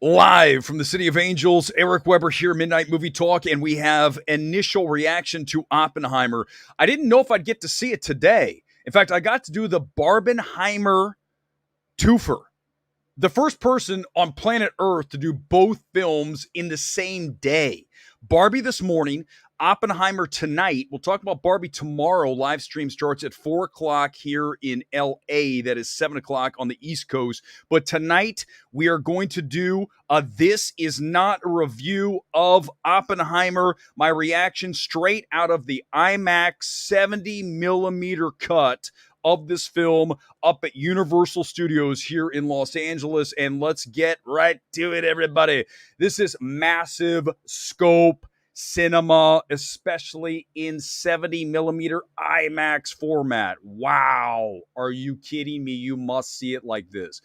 Live from the City of Angels, Erick Weber here, Midnight Movie Talk, and we have initial reaction to Oppenheimer. I didn't know if I'd get to see it today. In fact, I got to do the Barbenheimer twofer. The first person on planet Earth to do both films in the same day. Barbie this morning, Oppenheimer tonight. We'll talk about Barbie tomorrow. Live stream starts at 4 o'clock here in LA. That is 7 o'clock on the East Coast. But tonight, we are going to do This Is Not a Review of Oppenheimer. My reaction straight out of the IMAX 70 millimeter cut of this film up at Universal Studios here in Los Angeles. And let's get right to it, everybody. This is massive scope cinema, especially in 70 millimeter IMAX format. Wow. Are you kidding me? You must see it like this.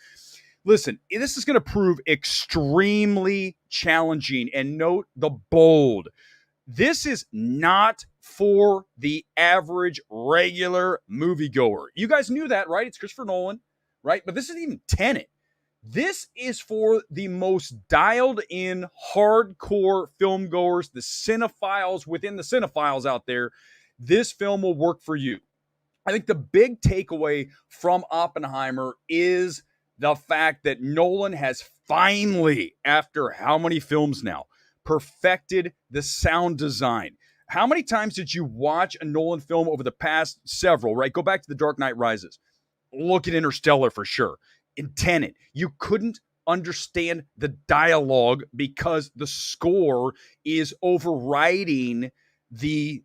Listen, this is going to prove extremely challenging, and note the bold. This is not for the average regular moviegoer. You guys knew that, right? It's Christopher Nolan, right? But this isn't even Tenet. This is for the most dialed in hardcore film goers, the cinephiles within the cinephiles out there. This film will work for you. I think the big takeaway from Oppenheimer is the fact that Nolan has finally, after how many films now, perfected the sound design. How many times did you watch a Nolan film over the past several, right? Go back to The Dark Knight Rises. Look at Interstellar for sure. In Tenet, you couldn't understand the dialogue because the score is overriding the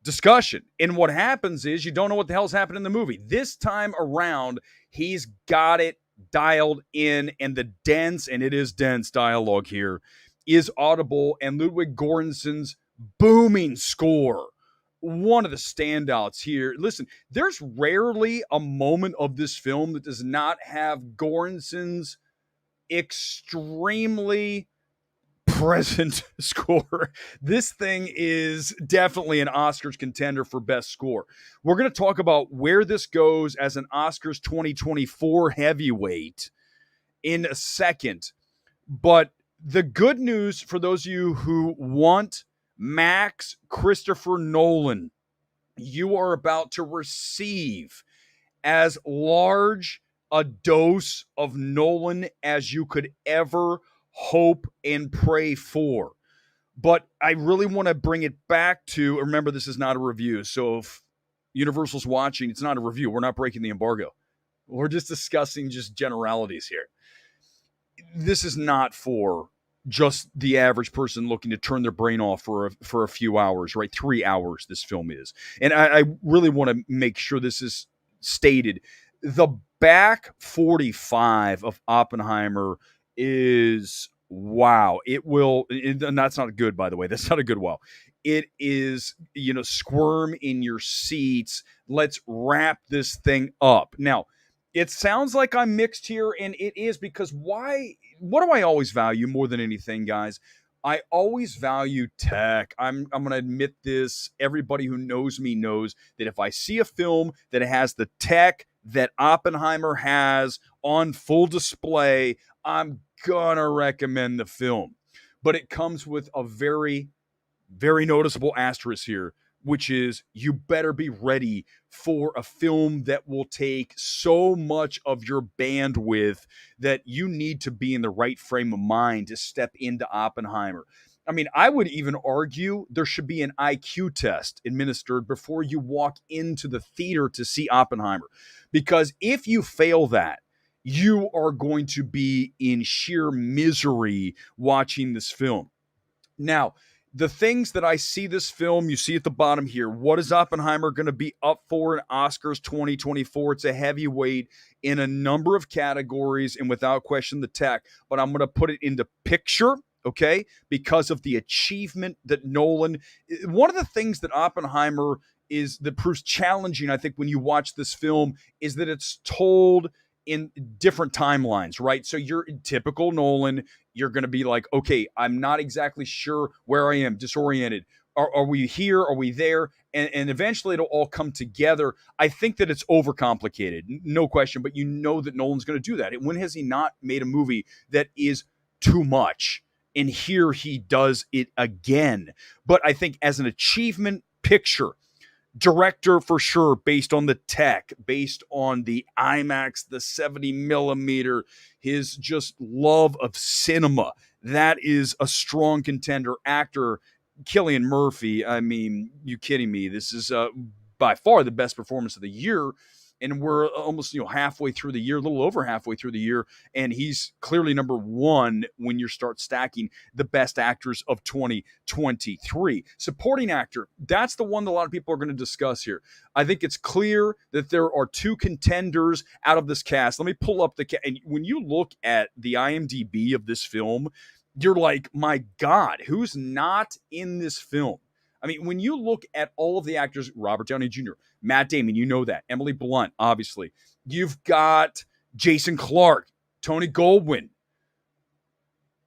discussion. And what happens is you don't know what the hell's happening in the movie. This time around, he's got it dialed in, and the dense, and it is dense dialogue here, is audible, and Ludwig Göransson's booming score, one of the standouts here. Listen, there's rarely a moment of this film that does not have Göransson's extremely present score. This thing is definitely an Oscars contender for best score. We're going to talk about where this goes as an Oscars 2024 heavyweight in a second, but the good news for those of you who want Max Christopher Nolan, you are about to receive as large a dose of Nolan as you could ever hope and pray for. But I really want to bring it back to, remember, this is not a review. So if Universal's watching, it's not a review. We're not breaking the embargo. We're just discussing just generalities here. This is not for just the average person looking to turn their brain off for a few hours, right? 3 hours this film is. And I really want to make sure this is stated. The back 45 of Oppenheimer is wow. It will, and that's not good, by the way. That's not a good wow. It is, squirm in your seats. Let's wrap this thing up. Now, it sounds like I'm mixed here, and it is because why? What do I always value more than anything, guys? I always value tech. I'm going to admit this. Everybody who knows me knows that if I see a film that has the tech that Oppenheimer has on full display, I'm going to recommend the film. But it comes with a very, very noticeable asterisk here, which is you better be ready for a film that will take so much of your bandwidth that you need to be in the right frame of mind to step into Oppenheimer. I mean, I would even argue there should be an IQ test administered before you walk into the theater to see Oppenheimer. Because if you fail that, you are going to be in sheer misery watching this film. Now, the things that I see this film, you see at the bottom here, what is Oppenheimer going to be up for in Oscars 2024? It's a heavyweight in a number of categories and without question the tech, but I'm going to put it into picture, okay, because of the achievement that Nolan, one of the things that Oppenheimer is that proves challenging, I think, when you watch this film is that it's told in different timelines, right? So you're typical Nolan. You're going to be like, okay, I'm not exactly sure where I am, disoriented. Are we here? Are we there? And eventually it'll all come together. I think that it's overcomplicated, no question, but you know that Nolan's going to do that. When has he not made a movie that is too much. And here he does it again. But I think as an achievement picture, director for sure, based on the tech, based on the IMAX, the 70 millimeter, his just love of cinema, that is a strong contender. Actor, Cillian Murphy, I mean, you kidding me? This is by far the best performance of the year. And we're almost, halfway through the year, a little over halfway through the year. And he's clearly number one when you start stacking the best actors of 2023. Supporting actor, that's the one that a lot of people are going to discuss here. I think it's clear that there are two contenders out of this cast. Let me pull up and when you look at the IMDb of this film, you're like, my God, who's not in this film? I mean, when you look at all of the actors, Robert Downey Jr., Matt Damon, you know that. Emily Blunt, obviously. You've got Jason Clarke, Tony Goldwyn,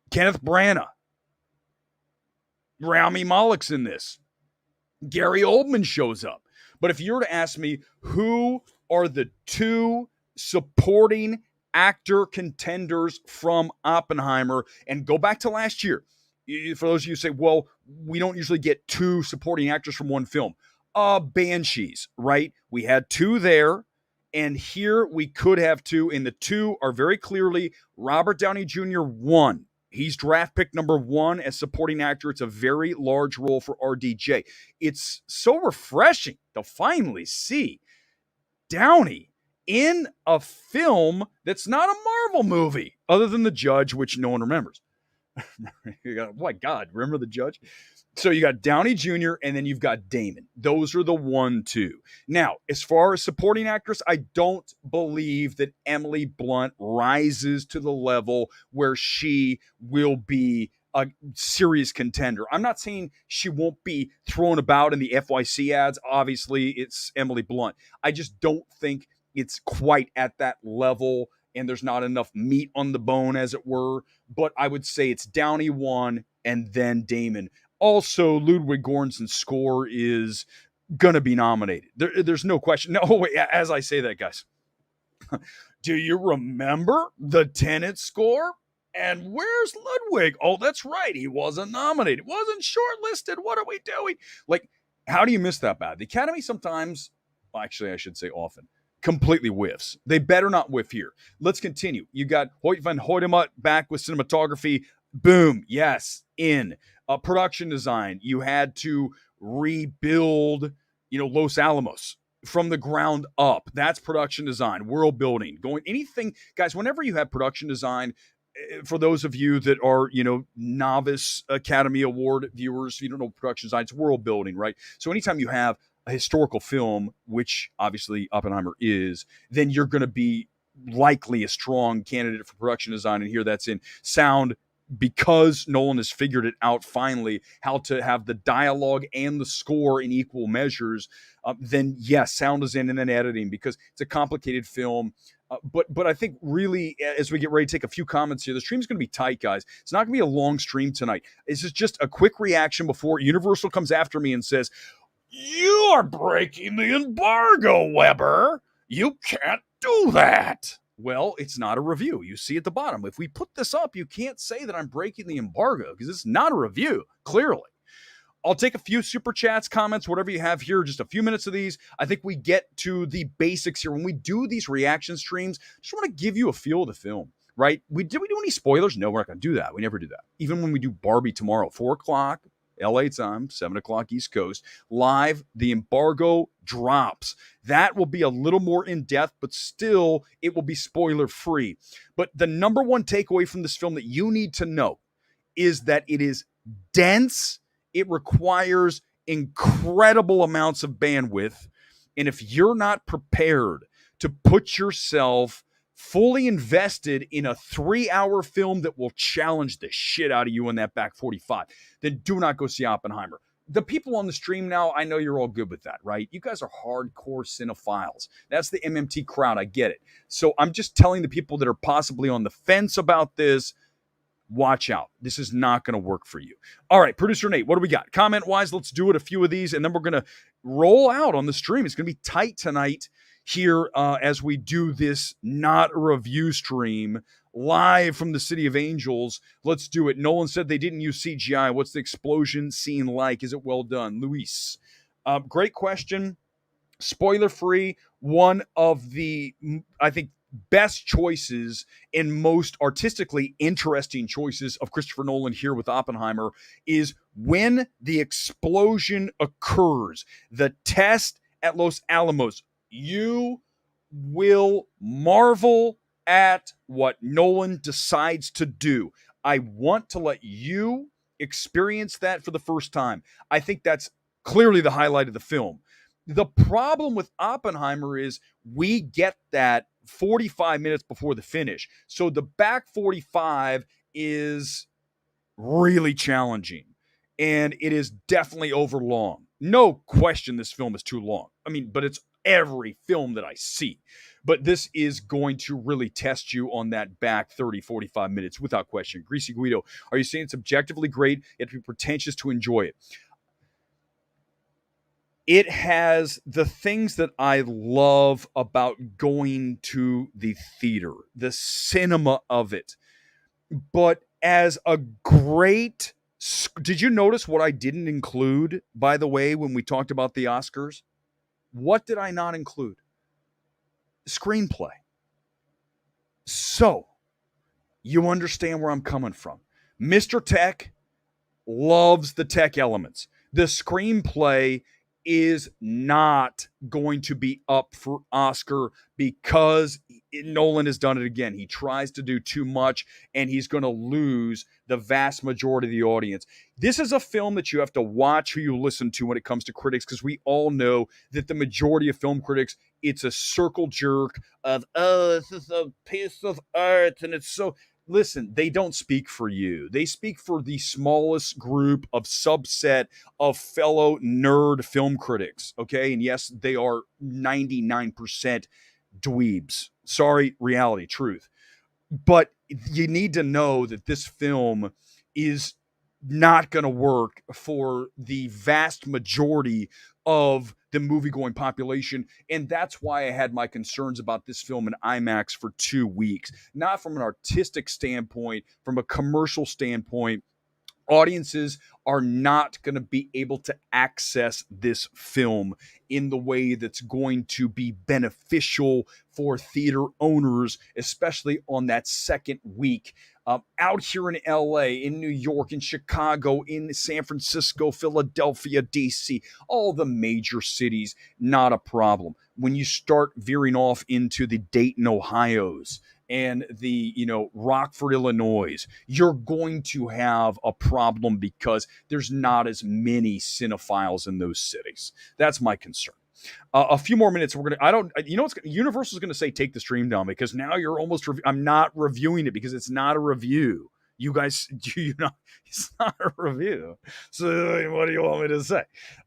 Kenneth Branagh, Rami Malek's in this. Gary Oldman shows up. But if you were to ask me who are the two supporting actor contenders from Oppenheimer, and go back to last year, for those of you who say, well, we don't usually get two supporting actors from one film. Banshees, right? We had two there, and here we could have two, and the two are very clearly Robert Downey Jr. one. He's draft pick number one as supporting actor. It's a very large role for RDJ. It's so refreshing to finally see Downey in a film that's not a Marvel movie, other than The Judge, which no one remembers. My God, remember The Judge? So you got Downey Jr. and then you've got Damon. Those are the 1-2. Now, as far as supporting actress, I don't believe that Emily Blunt rises to the level where she will be a serious contender. I'm not saying she won't be thrown about in the FYC ads. Obviously, it's Emily Blunt. I just don't think it's quite at that level, and there's not enough meat on the bone, as it were. But I would say it's Downey one and then Damon. Also, Ludwig Göransson's score is going to be nominated. There's no question. No, wait, as I say that, guys, do you remember the Tenet score? And where's Ludwig? Oh, that's right. He wasn't nominated. Wasn't shortlisted. What are we doing? Like, how do you miss that bad? The Academy sometimes, well, actually, I should say often, completely whiffs. They better not whiff here. Let's continue. You got Hoyt van Hoytema back with cinematography. Boom. Yes. In. Production design. You had to rebuild, Los Alamos from the ground up. That's production design, world building, going anything. Guys, whenever you have production design, for those of you that are, novice Academy Award viewers, you don't know production design, it's world building, right? So anytime you have a historical film, which obviously Oppenheimer is, then you're going to be likely a strong candidate for production design. And here that's in sound, because Nolan has figured it out finally how to have the dialogue and the score in equal measures. Then yes, sound is in, and then editing, because it's a complicated film. But I think really, as we get ready to take a few comments here, the stream's going to be tight, guys. It's not going to be a long stream tonight. This is just a quick reaction before Universal comes after me and says, "You are breaking the embargo, Weber. You can't do that." Well, it's not a review. You see at the bottom. If we put this up, you can't say that I'm breaking the embargo, because it's not a review, clearly. I'll take a few super chats, comments, whatever you have here, just a few minutes of these. I think we get to the basics here. When we do these reaction streams, I just want to give you a feel of the film, right? Did we do any spoilers? No, we're not going to do that. We never do that. Even when we do Barbie tomorrow, 4 o'clock, LA time, 7 o'clock East Coast, live, the embargo drops. That will be a little more in-depth, but still, it will be spoiler-free. But the number one takeaway from this film that you need to know is that it is dense. It requires incredible amounts of bandwidth. And if you're not prepared to put yourself fully invested in a 3-hour film that will challenge the shit out of you in that back 45, then do not go see Oppenheimer. The people on the stream now, I know you're all good with that, right? You guys are hardcore cinephiles. That's the MMT crowd. I get it. So I'm just telling the people that are possibly on the fence about this, watch out. This is not going to work for you. All right, Producer Nate, what do we got? Comment-wise, let's do it, a few of these, and then we're going to roll out on the stream. It's going to be tight tonight. here as we do this not a review stream live from the City of Angels. Let's do it. Nolan said they didn't use CGI. What's the explosion scene like? Is it well done? Luis. Great question. Spoiler free. One of the, I think, best choices and most artistically interesting choices of Christopher Nolan here with Oppenheimer is when the explosion occurs, the test at Los Alamos. You will marvel at what Nolan decides to do. I want to let you experience that for the first time. I think that's clearly the highlight of the film. The problem with Oppenheimer is we get that 45 minutes before the finish. So the back 45 is really challenging, and it is definitely overlong. No question this film is too long. I mean, but it's every film that I see. But this is going to really test you on that back 30, 45 minutes without question. Greasy Guido, are you saying it's objectively great? You have to be pretentious to enjoy it. It has the things that I love about going to the theater, the cinema of it. But as a great, did you notice what I didn't include, by the way, when we talked about the Oscars? What did I not include? Screenplay. So, you understand where I'm coming from. Mr. Tech loves the tech elements. The screenplay is not going to be up for Oscar because Nolan has done it again. He tries to do too much and he's going to lose the vast majority of the audience. This is a film that you have to watch who you listen to when it comes to critics, because we all know that the majority of film critics, it's a circle jerk of, oh, this is a piece of art and it's so... Listen, they don't speak for you. They speak for the smallest group of subset of fellow nerd film critics, okay? And yes, they are 99% dweebs. Sorry, reality, truth. But you need to know that this film is not going to work for the vast majority of the movie-going population, and that's why I had my concerns about this film in IMAX for 2 weeks. Not from an artistic standpoint, from a commercial standpoint. Audiences are not going to be able to access this film in the way that's going to be beneficial for theater owners, especially on that second week. Out here in LA, in New York, in Chicago, in San Francisco, Philadelphia, DC, all the major cities, not a problem. When you start veering off into the Dayton, Ohio's, and the, Rockford, Illinois, you're going to have a problem because there's not as many cinephiles in those cities. That's my concern. A few more minutes. Universal's going to say take the stream down, because now you're almost. I'm not reviewing it because it's not a review. You guys, it's not a review. So what do you want me to say?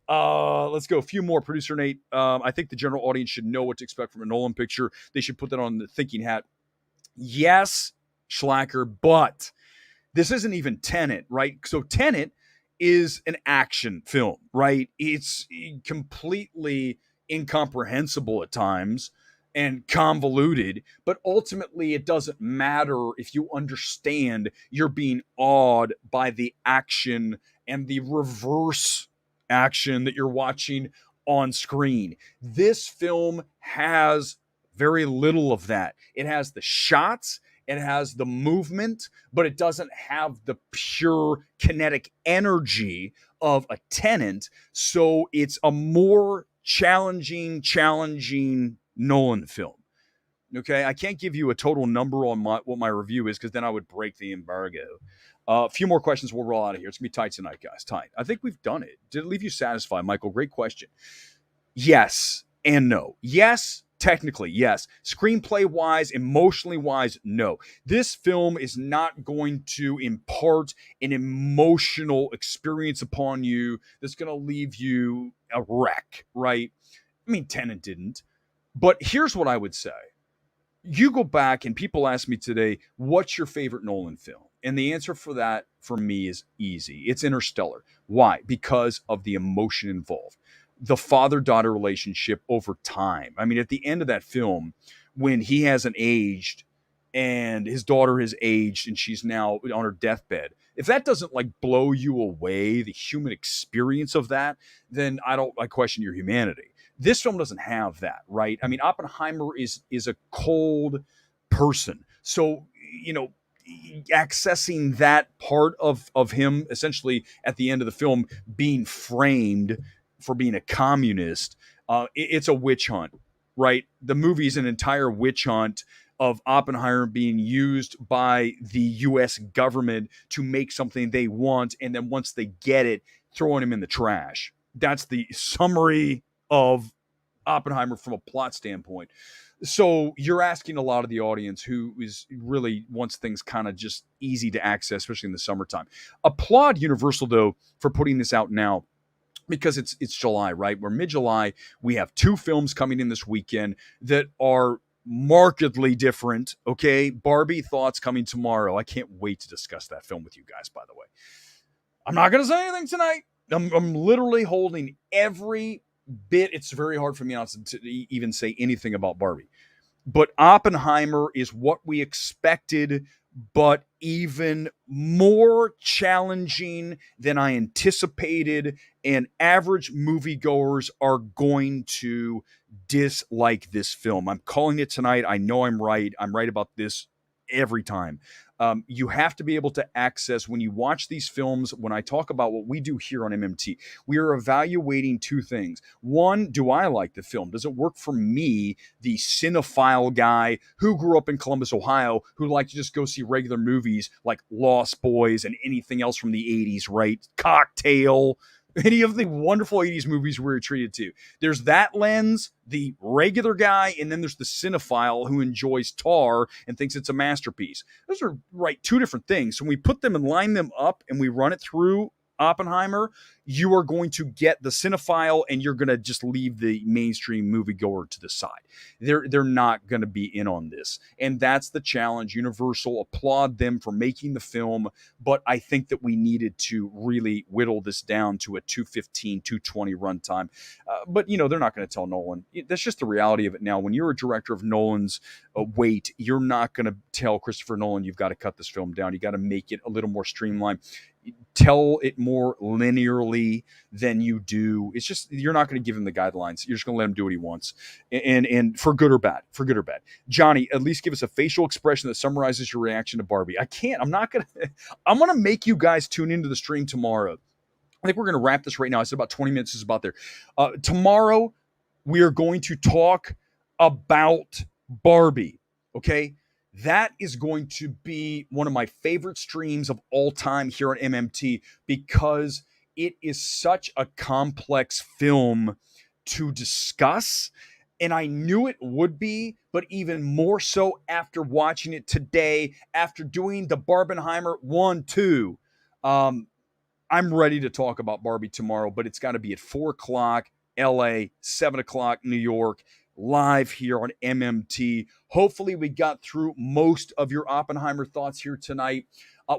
Let's go. A few more. Producer Nate. I think the general audience should know what to expect from a Nolan picture. They should put that on the thinking hat. Yes, Schlacker, but this isn't even Tenet, right? So Tenet is an action film, right? It's completely incomprehensible at times and convoluted, but ultimately it doesn't matter if you understand you're being awed by the action and the reverse action that you're watching on screen. This film has very little of that. It has the shots, it has the movement, but it doesn't have the pure kinetic energy of a Tenet. So it's a more challenging Nolan film. Okay, I can't give you a total number on what my review is, because then I would break the embargo. A few more questions, we'll roll out of here. It's going to be tight tonight, guys. Tight. I think we've done it. Did it leave you satisfied, Michael? Great question. Yes and no. Yes, technically, yes. Screenplay-wise, emotionally-wise, no. This film is not going to impart an emotional experience upon you that's going to leave you a wreck, right? I mean, Tenet didn't. But here's what I would say. You go back and people ask me today, what's your favorite Nolan film? And the answer for that, for me, is easy. It's Interstellar. Why? Because of the emotion involved. the father-daughter relationship over time. I mean, at the end of that film, when he hasn't aged and his daughter has aged and she's now on her deathbed, if that doesn't like blow you away, the human experience of that, then I question your humanity. This film doesn't have that, right? I mean, Oppenheimer is a cold person. So, you know, accessing that part of him essentially at the end of the film being framed for being a communist, it's a witch hunt, right? The movie is an entire witch hunt of Oppenheimer being used by the US government to make something they want, and then once they get it, throwing him in the trash. That's the summary of Oppenheimer from a plot standpoint. So you're asking a lot of the audience who is really wants things kind of just easy to access, especially in the summertime. Applaud Universal though for putting this out now, because it's July, right? We're mid-July. We have 2 films coming in this weekend that are markedly different. Okay, Barbie, thoughts coming tomorrow. I can't wait to discuss that film with you guys, by the way. I'm not going to say anything tonight. I'm literally holding every bit. It's very hard for me not to even say anything about Barbie. But Oppenheimer is what we expected, but even more challenging than I anticipated. And average moviegoers are going to dislike this film. I'm calling it tonight. I know I'm right. I'm right about this every time. You have to be able to access when you watch these films. When I talk about what we do here on MMT, we are evaluating 2 things. One, do I like the film? Does it work for me, the cinephile guy who grew up in Columbus, Ohio, who liked to just go see regular movies like Lost Boys and anything else from the 80s, right? Cocktail, any of the wonderful 80s movies we were treated to. There's that lens, the regular guy, and then there's the cinephile who enjoys Tar and thinks it's a masterpiece. Those are, right, 2 different things. So when we put them and line them up and we run it through Oppenheimer, you are going to get the cinephile and you're going to just leave the mainstream moviegoer to the side. They're not going to be in on this. And that's the challenge. Universal, applaud them for making the film, but I think that we needed to really whittle this down to a 215, 220 runtime. But, you know, they're not going to tell Nolan. That's just the reality of it now. When you're a director of Nolan's weight, you're not going to tell Christopher Nolan, you've got to cut this film down. You got to make it a little more streamlined. Tell it more linearly than you do. It's just, you're not going to give him the guidelines. You're just going to let him do what he wants, and for good or bad. Johnny, at least give us a facial expression that summarizes your reaction to Barbie. I can't. I'm not going to. I'm going to make you guys tune into the stream tomorrow. I think we're going to wrap this right now. I said about 20 minutes is about there. Tomorrow we are going to talk about Barbie. Okay. That is going to be one of my favorite streams of all time here on MMT, because it is such a complex film to discuss. And I knew it would be, but even more so after watching it today, after doing the Barbenheimer 1, 2. I'm ready to talk about Barbie tomorrow, but it's got to be at 4 o'clock LA, 7 o'clock New York, live here on MMT. Hopefully we got through most of your Oppenheimer thoughts here tonight.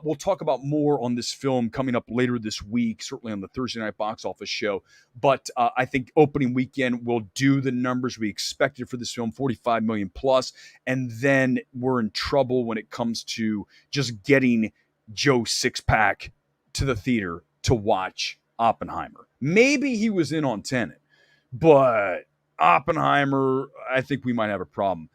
We'll talk about more on this film coming up later this week, certainly on the Thursday night box office show. But I think opening weekend will do the numbers we expected for this film, 45 million plus. And then we're in trouble when it comes to just getting Joe Sixpack to the theater to watch Oppenheimer. Maybe he was in on Tenet, but Oppenheimer, I think we might have a problem.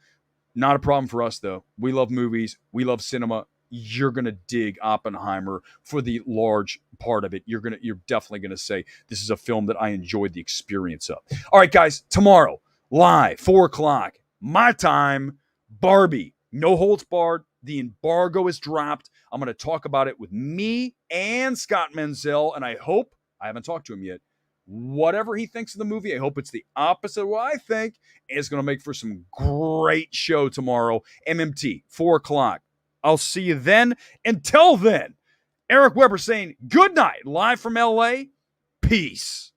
Not a problem for us, though. We love movies. We love cinema. You're going to dig Oppenheimer for the large part of it. You're definitely going to say, this is a film that I enjoyed the experience of. All right, guys, tomorrow, live, 4 o'clock, my time, Barbie. No holds barred. The embargo is dropped. I'm going to talk about it with me and Scott Menzel, and I haven't talked to him yet, whatever he thinks of the movie, I hope it's the opposite of what I think. It's going to make for some great show tomorrow. MMT, 4 o'clock. I'll see you then. Until then, Erick Weber saying good night, live from LA. Peace.